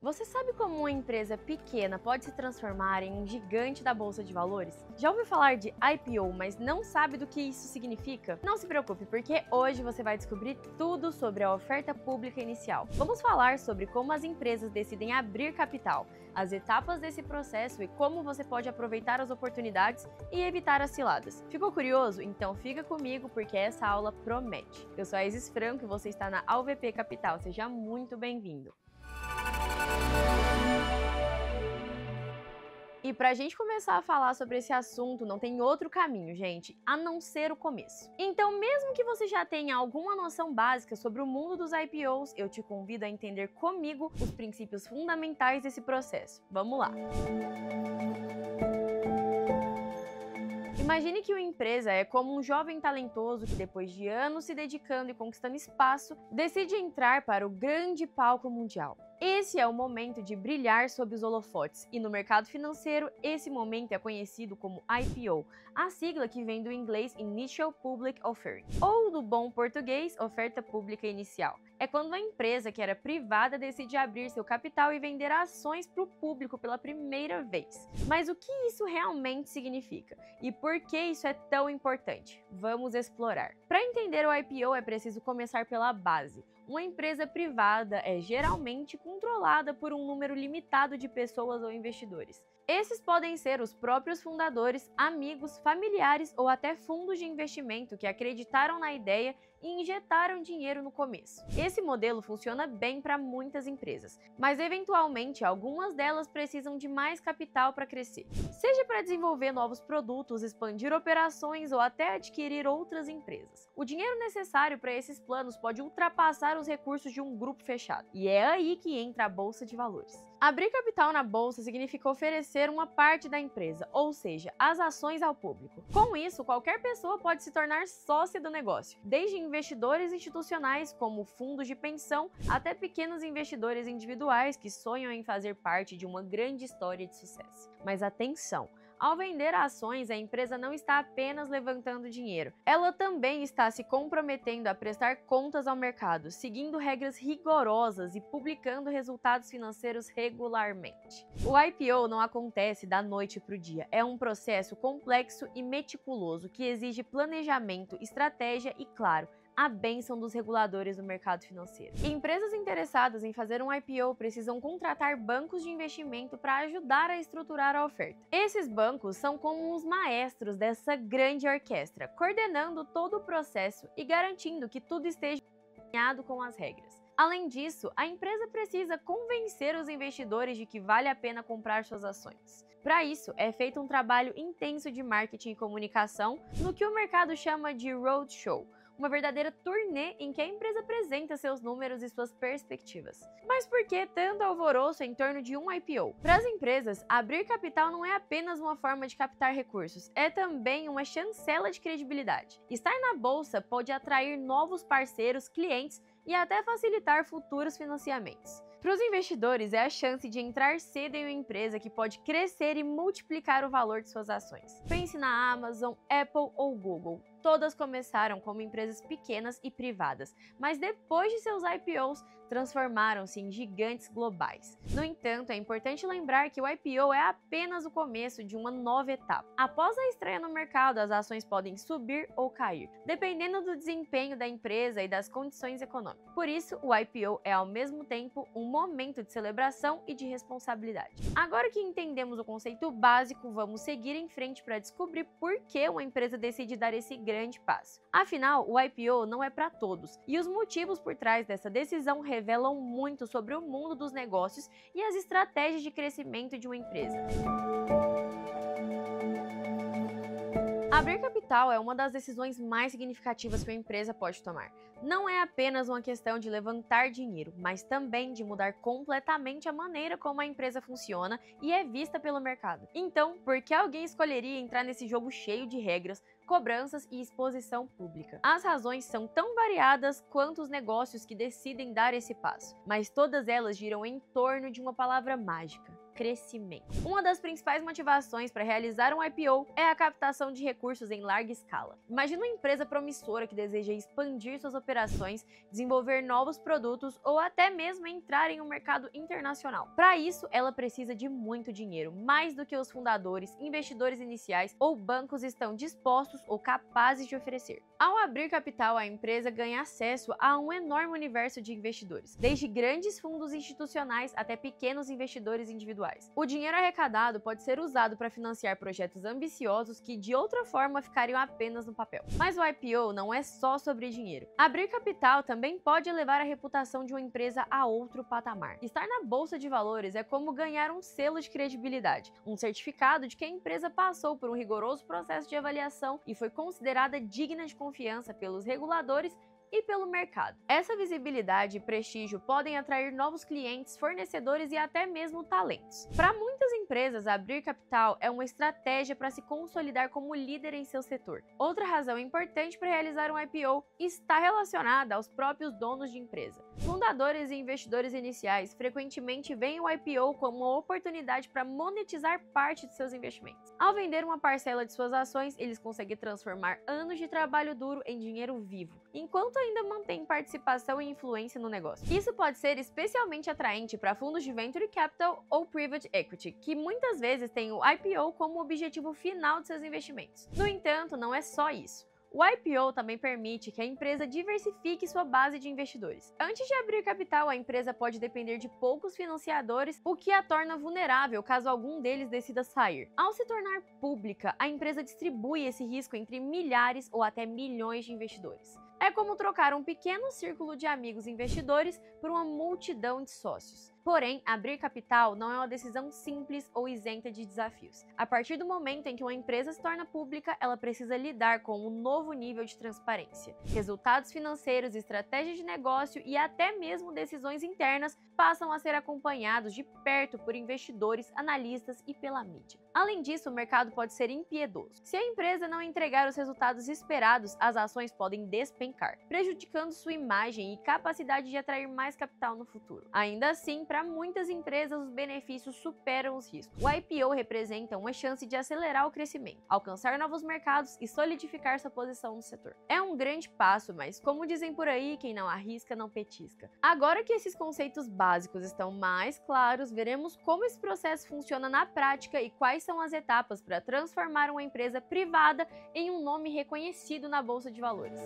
Você sabe como uma empresa pequena pode se transformar em um gigante da bolsa de valores? Já ouviu falar de IPO, mas não sabe do que isso significa? Não se preocupe, porque hoje você vai descobrir tudo sobre a oferta pública inicial. Vamos falar sobre como as empresas decidem abrir capital, as etapas desse processo e como você pode aproveitar as oportunidades e evitar as ciladas. Ficou curioso? Então fica comigo porque essa aula promete. Eu sou a Isis Franco e você está na AUVP Capital. Seja muito bem-vindo. E para a gente começar a falar sobre esse assunto, não tem outro caminho, gente, a não ser o começo. Então, mesmo que você já tenha alguma noção básica sobre o mundo dos IPOs, eu te convido a entender comigo os princípios fundamentais desse processo. Vamos lá! Imagine que uma empresa é como um jovem talentoso que, depois de anos se dedicando e conquistando espaço, decide entrar para o grande palco mundial. Esse é o momento de brilhar sob os holofotes, e no mercado financeiro, esse momento é conhecido como IPO, a sigla que vem do inglês Initial Public Offering, ou do bom português, Oferta Pública Inicial. É quando a empresa que era privada decide abrir seu capital e vender ações para o público pela primeira vez. Mas o que isso realmente significa? E por que isso é tão importante? Vamos explorar. Para entender o IPO é preciso começar pela base. Uma empresa privada é geralmente controlada por um número limitado de pessoas ou investidores. Esses podem ser os próprios fundadores, amigos, familiares ou até fundos de investimento que acreditaram na ideia e injetaram dinheiro no começo. Esse modelo funciona bem para muitas empresas, mas eventualmente algumas delas precisam de mais capital para crescer. Seja para desenvolver novos produtos, expandir operações ou até adquirir outras empresas. O dinheiro necessário para esses planos pode ultrapassar os recursos de um grupo fechado. E é aí que entra a Bolsa de Valores. Abrir capital na bolsa significa oferecer uma parte da empresa, ou seja, as ações ao público. Com isso, qualquer pessoa pode se tornar sócia do negócio, desde investidores institucionais, como fundos de pensão, até pequenos investidores individuais que sonham em fazer parte de uma grande história de sucesso. Mas atenção! Ao vender ações, a empresa não está apenas levantando dinheiro, ela também está se comprometendo a prestar contas ao mercado, seguindo regras rigorosas e publicando resultados financeiros regularmente. O IPO não acontece da noite para o dia, é um processo complexo e meticuloso que exige planejamento, estratégia e, claro, a bênção dos reguladores do mercado financeiro. Empresas interessadas em fazer um IPO precisam contratar bancos de investimento para ajudar a estruturar a oferta. Esses bancos são como os maestros dessa grande orquestra, coordenando todo o processo e garantindo que tudo esteja alinhado com as regras. Além disso, a empresa precisa convencer os investidores de que vale a pena comprar suas ações. Para isso, é feito um trabalho intenso de marketing e comunicação no que o mercado chama de roadshow, uma verdadeira turnê em que a empresa apresenta seus números e suas perspectivas. Mas por que tanto alvoroço em torno de um IPO? Para as empresas, abrir capital não é apenas uma forma de captar recursos, é também uma chancela de credibilidade. Estar na bolsa pode atrair novos parceiros, clientes e até facilitar futuros financiamentos. Para os investidores, é a chance de entrar cedo em uma empresa que pode crescer e multiplicar o valor de suas ações. Pense na Amazon, Apple ou Google. Todas começaram como empresas pequenas e privadas, mas depois de seus IPOs, transformaram-se em gigantes globais. No entanto, é importante lembrar que o IPO é apenas o começo de uma nova etapa. Após a estreia no mercado, as ações podem subir ou cair, dependendo do desempenho da empresa e das condições econômicas. Por isso, o IPO é ao mesmo tempo um momento de celebração e de responsabilidade. Agora que entendemos o conceito básico, vamos seguir em frente para descobrir por que uma empresa decide dar esse grande passo. Afinal, o IPO não é para todos, e os motivos por trás dessa decisão revelam muito sobre o mundo dos negócios e as estratégias de crescimento de uma empresa. Abrir capital é uma das decisões mais significativas que uma empresa pode tomar. Não é apenas uma questão de levantar dinheiro, mas também de mudar completamente a maneira como a empresa funciona e é vista pelo mercado. Então, por que alguém escolheria entrar nesse jogo cheio de regras, cobranças e exposição pública? As razões são tão variadas quanto os negócios que decidem dar esse passo, mas todas elas giram em torno de uma palavra mágica: crescimento. Uma das principais motivações para realizar um IPO é a captação de recursos em larga escala. Imagina uma empresa promissora que deseja expandir suas operações, desenvolver novos produtos ou até mesmo entrar em um mercado internacional. Para isso, ela precisa de muito dinheiro, mais do que os fundadores, investidores iniciais ou bancos estão dispostos ou capazes de oferecer. Ao abrir capital, a empresa ganha acesso a um enorme universo de investidores, desde grandes fundos institucionais até pequenos investidores individuais. O dinheiro arrecadado pode ser usado para financiar projetos ambiciosos que de outra forma ficariam apenas no papel. Mas o IPO não é só sobre dinheiro. Abrir capital também pode elevar a reputação de uma empresa a outro patamar. Estar na bolsa de valores é como ganhar um selo de credibilidade, um certificado de que a empresa passou por um rigoroso processo de avaliação e foi considerada digna de confiança pelos reguladores e pelo mercado. Essa visibilidade e prestígio podem atrair novos clientes, fornecedores e até mesmo talentos. Para muitas empresas, abrir capital é uma estratégia para se consolidar como líder em seu setor. Outra razão importante para realizar um IPO está relacionada aos próprios donos de empresa. Fundadores e investidores iniciais frequentemente veem o IPO como uma oportunidade para monetizar parte de seus investimentos. Ao vender uma parcela de suas ações, eles conseguem transformar anos de trabalho duro em dinheiro vivo, enquanto ainda mantém participação e influência no negócio. Isso pode ser especialmente atraente para fundos de venture capital ou private equity, que muitas vezes têm o IPO como objetivo final de seus investimentos. No entanto, não é só isso. O IPO também permite que a empresa diversifique sua base de investidores. Antes de abrir capital, a empresa pode depender de poucos financiadores, o que a torna vulnerável caso algum deles decida sair. Ao se tornar pública, a empresa distribui esse risco entre milhares ou até milhões de investidores. É como trocar um pequeno círculo de amigos investidores por uma multidão de sócios. Porém, abrir capital não é uma decisão simples ou isenta de desafios. A partir do momento em que uma empresa se torna pública, ela precisa lidar com um novo nível de transparência. Resultados financeiros, estratégias de negócio e até mesmo decisões internas passam a ser acompanhados de perto por investidores, analistas e pela mídia. Além disso, o mercado pode ser impiedoso. Se a empresa não entregar os resultados esperados, as ações podem despencar, prejudicando sua imagem e capacidade de atrair mais capital no futuro. Ainda assim, para muitas empresas, os benefícios superam os riscos. O IPO representa uma chance de acelerar o crescimento, alcançar novos mercados e solidificar sua posição no setor. É um grande passo, mas como dizem por aí, quem não arrisca não petisca. Agora que esses conceitos básicos estão mais claros, veremos como esse processo funciona na prática e quais são as etapas para transformar uma empresa privada em um nome reconhecido na bolsa de valores.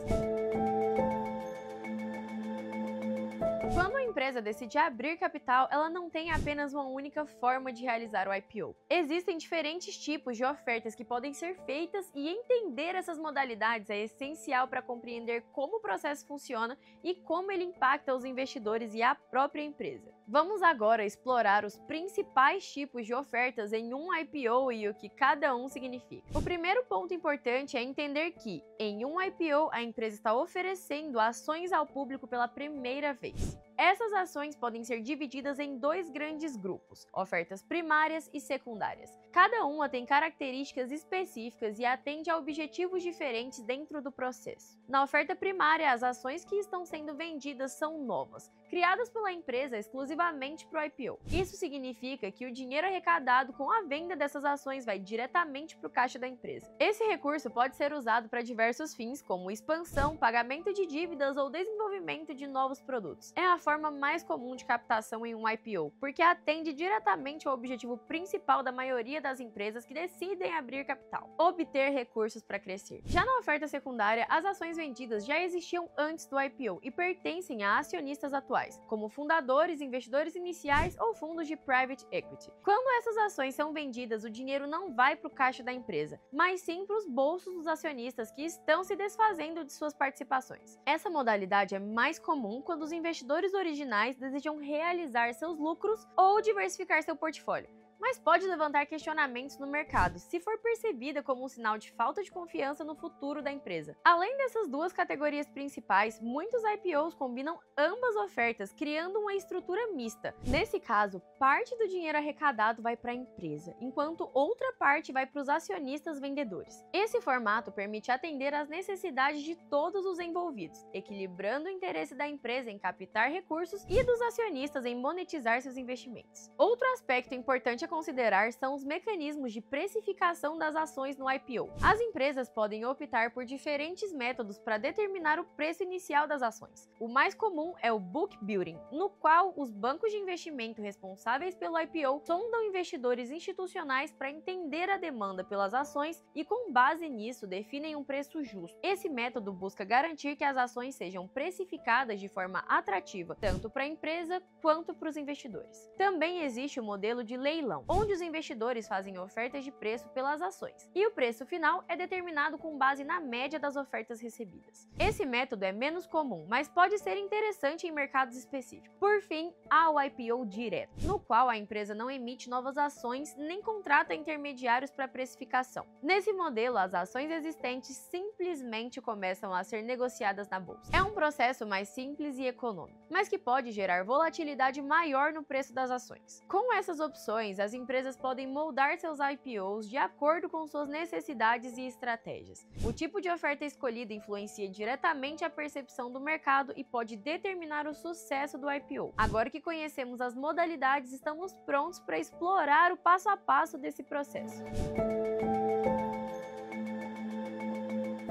Quando a empresa decide abrir capital, ela não tem apenas uma única forma de realizar o IPO. Existem diferentes tipos de ofertas que podem ser feitas e entender essas modalidades é essencial para compreender como o processo funciona e como ele impacta os investidores e a própria empresa. Vamos agora explorar os principais tipos de ofertas em um IPO e o que cada um significa. O primeiro ponto importante é entender que, em um IPO, a empresa está oferecendo ações ao público pela primeira vez. Essas ações podem ser divididas em dois grandes grupos, ofertas primárias e secundárias. Cada uma tem características específicas e atende a objetivos diferentes dentro do processo. Na oferta primária, as ações que estão sendo vendidas são novas, criadas pela empresa exclusivamente para o IPO. Isso significa que o dinheiro arrecadado com a venda dessas ações vai diretamente para o caixa da empresa. Esse recurso pode ser usado para diversos fins, como expansão, pagamento de dívidas ou desenvolvimento de novos produtos. É a forma mais comum de captação em um IPO, porque atende diretamente ao objetivo principal da maioria das empresas que decidem abrir capital: obter recursos para crescer. Já na oferta secundária, as ações vendidas já existiam antes do IPO e pertencem a acionistas atuais, como fundadores, investidores iniciais ou fundos de private equity. Quando essas ações são vendidas, o dinheiro não vai para o caixa da empresa, mas sim para os bolsos dos acionistas que estão se desfazendo de suas participações. Essa modalidade é mais comum quando os investidores originais desejam realizar seus lucros ou diversificar seu portfólio, mas pode levantar questionamentos no mercado se for percebida como um sinal de falta de confiança no futuro da empresa. Além dessas duas categorias principais, muitos IPOs combinam ambas ofertas, criando uma estrutura mista. Nesse caso, parte do dinheiro arrecadado vai para a empresa, enquanto outra parte vai para os acionistas vendedores. Esse formato permite atender às necessidades de todos os envolvidos, equilibrando o interesse da empresa em captar recursos e dos acionistas em monetizar seus investimentos. Outro aspecto importante a considerar são os mecanismos de precificação das ações no IPO. As empresas podem optar por diferentes métodos para determinar o preço inicial das ações. O mais comum é o book building, no qual os bancos de investimento responsáveis pelo IPO sondam investidores institucionais para entender a demanda pelas ações e, com base nisso, definem um preço justo. Esse método busca garantir que as ações sejam precificadas de forma atrativa, tanto para a empresa quanto para os investidores. Também existe o modelo de leilão, onde os investidores fazem ofertas de preço pelas ações, e o preço final é determinado com base na média das ofertas recebidas. Esse método é menos comum, mas pode ser interessante em mercados específicos. Por fim, há o IPO direto, no qual a empresa não emite novas ações nem contrata intermediários para precificação. Nesse modelo, as ações existentes simplesmente começam a ser negociadas na bolsa. É um processo mais simples e econômico, mas que pode gerar volatilidade maior no preço das ações. Com essas opções, as empresas podem moldar seus IPOs de acordo com suas necessidades e estratégias. O tipo de oferta escolhida influencia diretamente a percepção do mercado e pode determinar o sucesso do IPO. Agora que conhecemos as modalidades, estamos prontos para explorar o passo a passo desse processo.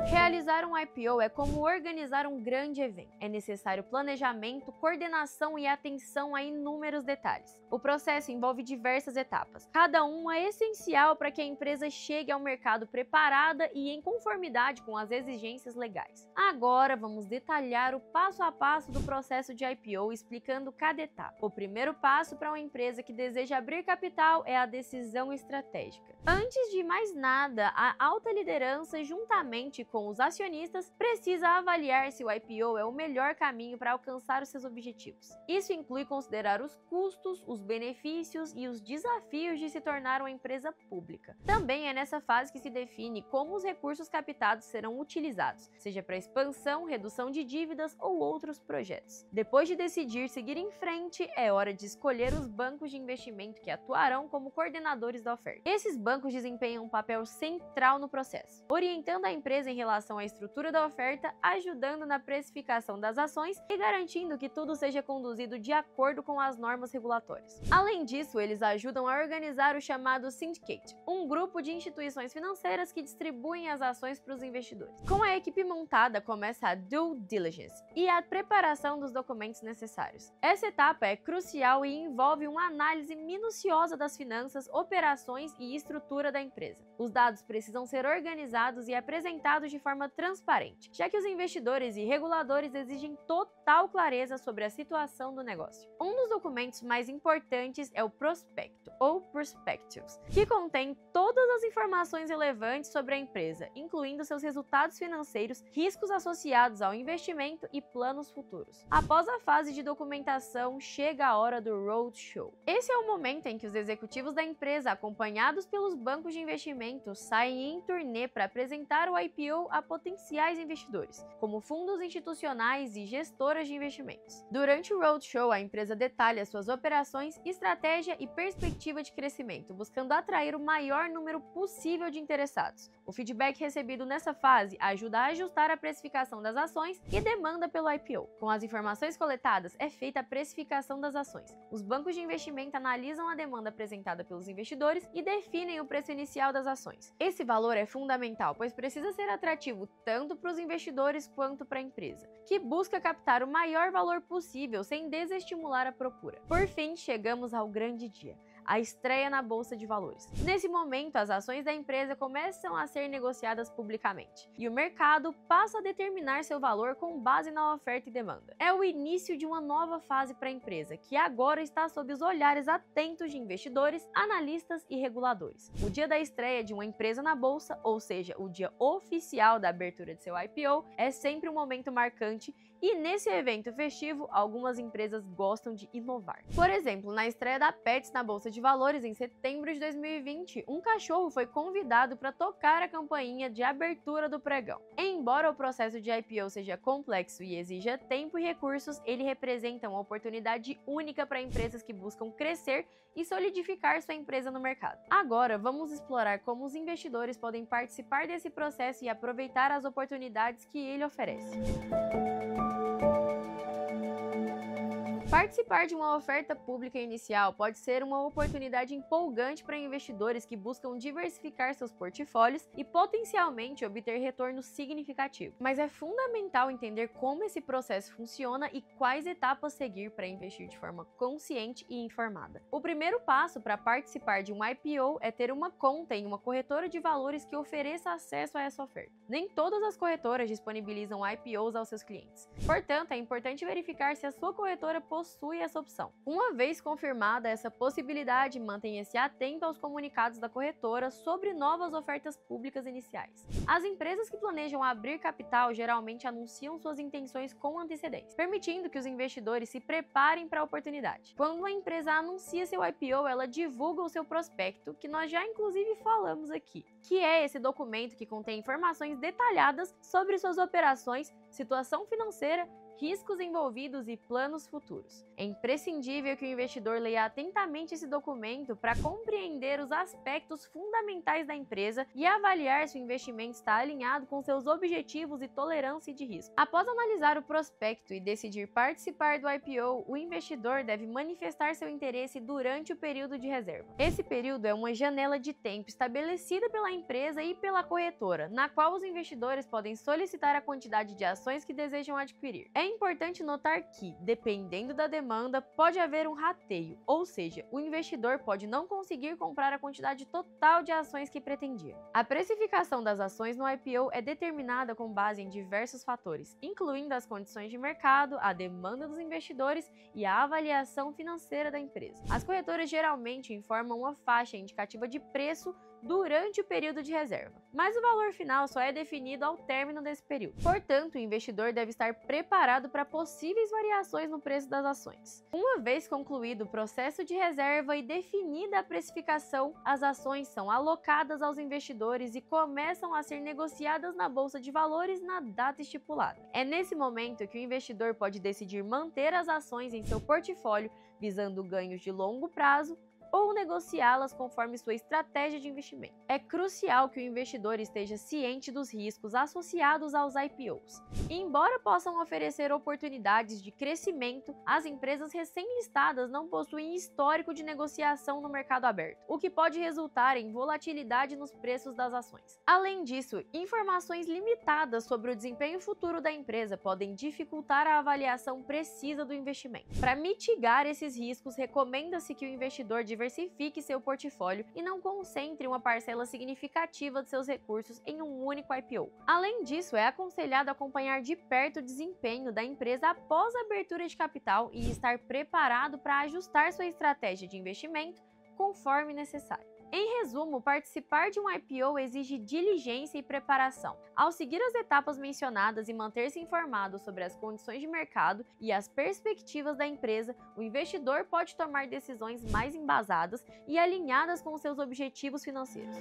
Realizar um IPO é como organizar um grande evento. É necessário planejamento, coordenação e atenção a inúmeros detalhes. O processo envolve diversas etapas, cada uma é essencial para que a empresa chegue ao mercado preparada e em conformidade com as exigências legais. Agora vamos detalhar o passo a passo do processo de IPO, explicando cada etapa. O primeiro passo para uma empresa que deseja abrir capital é a decisão estratégica. Antes de mais nada, a alta liderança, juntamente com os acionistas, precisa avaliar se o IPO é o melhor caminho para alcançar os seus objetivos. Isso inclui considerar os custos, os benefícios e os desafios de se tornar uma empresa pública. Também é nessa fase que se define como os recursos captados serão utilizados, seja para expansão, redução de dívidas ou outros projetos. Depois de decidir seguir em frente, é hora de escolher os bancos de investimento que atuarão como coordenadores da oferta. Esses bancos desempenham um papel central no processo, orientando a empresa em relação à estrutura da oferta, ajudando na precificação das ações e garantindo que tudo seja conduzido de acordo com as normas regulatórias. Além disso, eles ajudam a organizar o chamado syndicate, um grupo de instituições financeiras que distribuem as ações para os investidores. Com a equipe montada, começa a due diligence e a preparação dos documentos necessários. Essa etapa é crucial e envolve uma análise minuciosa das finanças, operações e estrutura da empresa. Os dados precisam ser organizados e apresentados de forma transparente, já que os investidores e reguladores exigem total clareza sobre a situação do negócio. Um dos documentos mais importantes é o prospecto, ou prospectus, que contém todas as informações relevantes sobre a empresa, incluindo seus resultados financeiros, riscos associados ao investimento e planos futuros. Após a fase de documentação, chega a hora do roadshow. Esse é o momento em que os executivos da empresa, acompanhados pelos bancos de investimento, saem em turnê para apresentar o IPO a potenciais investidores, como fundos institucionais e gestoras de investimentos. Durante o roadshow, a empresa detalha suas operações, estratégia e perspectiva de crescimento, buscando atrair o maior número possível de interessados. O feedback recebido nessa fase ajuda a ajustar a precificação das ações e demanda pelo IPO. Com as informações coletadas, é feita a precificação das ações. Os bancos de investimento analisam a demanda apresentada pelos investidores e definem o preço inicial das ações. Esse valor é fundamental, pois precisa ser atrativo tanto para os investidores quanto para a empresa, que busca captar o maior valor possível sem desestimular a procura. Por fim, chegamos ao grande dia, a estreia na Bolsa de Valores. Nesse momento, as ações da empresa começam a ser negociadas publicamente, e o mercado passa a determinar seu valor com base na oferta e demanda. É o início de uma nova fase para a empresa, que agora está sob os olhares atentos de investidores, analistas e reguladores. O dia da estreia de uma empresa na Bolsa, ou seja, o dia oficial da abertura de seu IPO, é sempre um momento marcante. E nesse evento festivo, algumas empresas gostam de inovar. Por exemplo, na estreia da Pets na Bolsa de Valores em setembro de 2020, um cachorro foi convidado para tocar a campainha de abertura do pregão. Embora o processo de IPO seja complexo e exija tempo e recursos, ele representa uma oportunidade única para empresas que buscam crescer e solidificar sua empresa no mercado. Agora, vamos explorar como os investidores podem participar desse processo e aproveitar as oportunidades que ele oferece. Participar de uma oferta pública inicial pode ser uma oportunidade empolgante para investidores que buscam diversificar seus portfólios e potencialmente obter retorno significativo. Mas é fundamental entender como esse processo funciona e quais etapas seguir para investir de forma consciente e informada. O primeiro passo para participar de um IPO é ter uma conta em uma corretora de valores que ofereça acesso a essa oferta. Nem todas as corretoras disponibilizam IPOs aos seus clientes. Portanto, é importante verificar se a sua corretora possui essa opção. Uma vez confirmada essa possibilidade, mantenha-se atento aos comunicados da corretora sobre novas ofertas públicas iniciais. As empresas que planejam abrir capital geralmente anunciam suas intenções com antecedência, permitindo que os investidores se preparem para a oportunidade. Quando uma empresa anuncia seu IPO, ela divulga o seu prospecto, que nós já inclusive falamos aqui, que é esse documento que contém informações detalhadas sobre suas operações, situação financeira, riscos envolvidos e planos futuros. É imprescindível que o investidor leia atentamente esse documento para compreender os aspectos fundamentais da empresa e avaliar se o investimento está alinhado com seus objetivos e tolerância de risco. Após analisar o prospecto e decidir participar do IPO, o investidor deve manifestar seu interesse durante o período de reserva. Esse período é uma janela de tempo estabelecida pela empresa e pela corretora, na qual os investidores podem solicitar a quantidade de ações que desejam adquirir. É importante notar que, dependendo da demanda, pode haver um rateio, ou seja, o investidor pode não conseguir comprar a quantidade total de ações que pretendia. A precificação das ações no IPO é determinada com base em diversos fatores, incluindo as condições de mercado, a demanda dos investidores e a avaliação financeira da empresa. As corretoras geralmente informam uma faixa indicativa de preço durante o período de reserva, mas o valor final só é definido ao término desse período. Portanto, o investidor deve estar preparado para possíveis variações no preço das ações. Uma vez concluído o processo de reserva e definida a precificação, as ações são alocadas aos investidores e começam a ser negociadas na bolsa de valores na data estipulada. É nesse momento que o investidor pode decidir manter as ações em seu portfólio, visando ganhos de longo prazo, ou negociá-las conforme sua estratégia de investimento. É crucial que o investidor esteja ciente dos riscos associados aos IPOs. E embora possam oferecer oportunidades de crescimento, as empresas recém-listadas não possuem histórico de negociação no mercado aberto, o que pode resultar em volatilidade nos preços das ações. Além disso, informações limitadas sobre o desempenho futuro da empresa podem dificultar a avaliação precisa do investimento. Para mitigar esses riscos, recomenda-se que o investidor diversifique seu portfólio e não concentre uma parcela significativa de seus recursos em um único IPO. Além disso, é aconselhado acompanhar de perto o desempenho da empresa após a abertura de capital e estar preparado para ajustar sua estratégia de investimento conforme necessário. Em resumo, participar de um IPO exige diligência e preparação. Ao seguir as etapas mencionadas e manter-se informado sobre as condições de mercado e as perspectivas da empresa, o investidor pode tomar decisões mais embasadas e alinhadas com seus objetivos financeiros.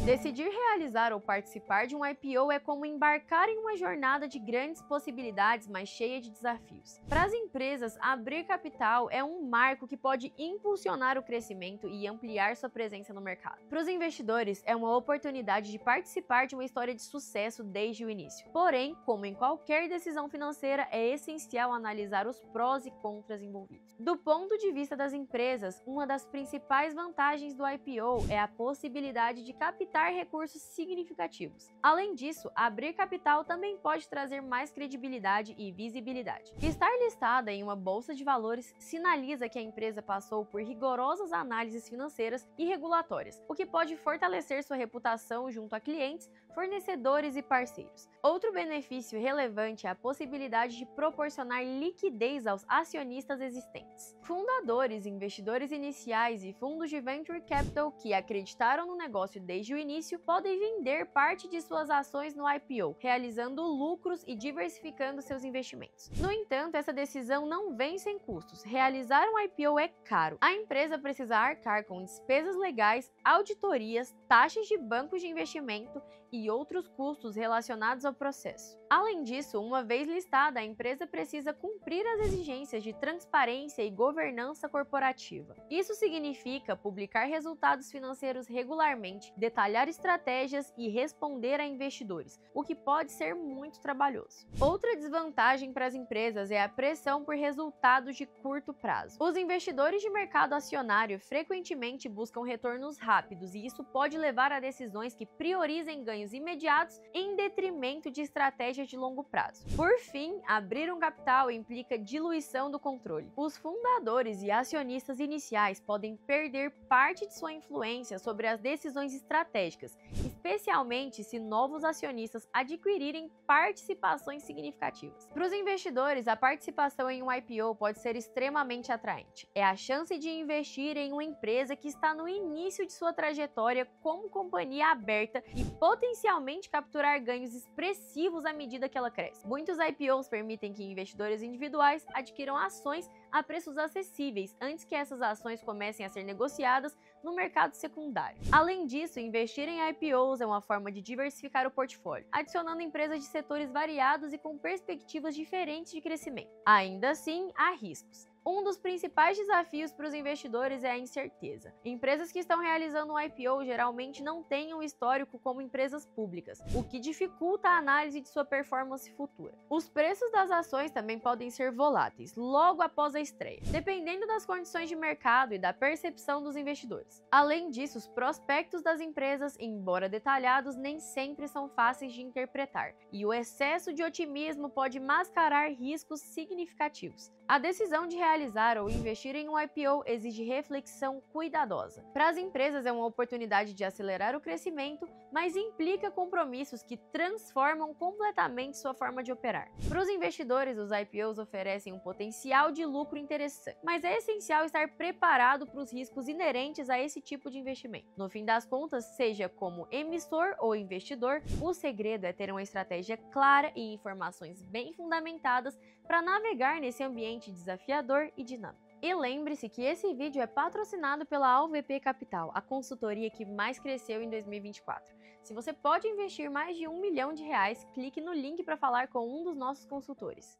Decidir realizar ou participar de um IPO é como embarcar em uma jornada de grandes possibilidades, mas cheia de desafios. Para as empresas, abrir capital é um marco que pode impulsionar o crescimento e ampliar sua presença no mercado. Para os investidores, é uma oportunidade de participar de uma história de sucesso desde o início. Porém, como em qualquer decisão financeira, é essencial analisar os prós e contras envolvidos. Do ponto de vista das empresas, uma das principais vantagens do IPO é a possibilidade de captar recursos significativos. Além disso, abrir capital também pode trazer mais credibilidade e visibilidade. Estar listada em uma bolsa de valores sinaliza que a empresa passou por rigorosas análises financeiras e regulatórias, o que pode fortalecer sua reputação junto a clientes, fornecedores e parceiros. Outro benefício relevante é a possibilidade de proporcionar liquidez aos acionistas existentes. Fundadores, investidores iniciais e fundos de venture capital que acreditaram no negócio desde o início podem vender parte de suas ações no IPO, realizando lucros e diversificando seus investimentos. No entanto, essa decisão não vem sem custos. Realizar um IPO é caro. A empresa precisa arcar com despesas legais, auditorias, taxas de bancos de investimento e outros custos relacionados ao processo. Além disso, uma vez listada, a empresa precisa cumprir as exigências de transparência e governança corporativa. Isso significa publicar resultados financeiros regularmente, detalhar estratégias e responder a investidores, o que pode ser muito trabalhoso. Outra desvantagem para as empresas é a pressão por resultados de curto prazo. Os investidores de mercado acionário frequentemente buscam retornos rápidos e isso pode levar a decisões que priorizem ganhos imediatos em detrimento de estratégias de longo prazo. Por fim, abrir um capital implica diluição do controle. Os fundadores e acionistas iniciais podem perder parte de sua influência sobre as decisões estratégicas, especialmente se novos acionistas adquirirem participações significativas. Para os investidores, a participação em um IPO pode ser extremamente atraente. É a chance de investir em uma empresa que está no início de sua trajetória como companhia aberta e potencialmente capturar ganhos expressivos à medida que ela cresce. Muitos IPOs permitem que investidores individuais adquiram ações a preços acessíveis antes que essas ações comecem a ser negociadas no mercado secundário. Além disso, investir em IPOs é uma forma de diversificar o portfólio, adicionando empresas de setores variados e com perspectivas diferentes de crescimento. Ainda assim, há riscos. Um dos principais desafios para os investidores é a incerteza. Empresas que estão realizando um IPO geralmente não têm um histórico como empresas públicas, o que dificulta a análise de sua performance futura. Os preços das ações também podem ser voláteis logo após a estreia, dependendo das condições de mercado e da percepção dos investidores. Além disso, os prospectos das empresas, embora detalhados, nem sempre são fáceis de interpretar, e o excesso de otimismo pode mascarar riscos significativos. A decisão de realizar ou investir em um IPO exige reflexão cuidadosa. Para as empresas é uma oportunidade de acelerar o crescimento, mas implica compromissos que transformam completamente sua forma de operar. Para os investidores, os IPOs oferecem um potencial de lucro interessante, mas é essencial estar preparado para os riscos inerentes a esse tipo de investimento. No fim das contas, seja como emissor ou investidor, o segredo é ter uma estratégia clara e informações bem fundamentadas para navegar nesse ambiente desafiador e dinâmico. E lembre-se que esse vídeo é patrocinado pela AlvP Capital, a consultoria que mais cresceu em 2024. Se você pode investir mais de R$1 milhão, clique no link para falar com um dos nossos consultores.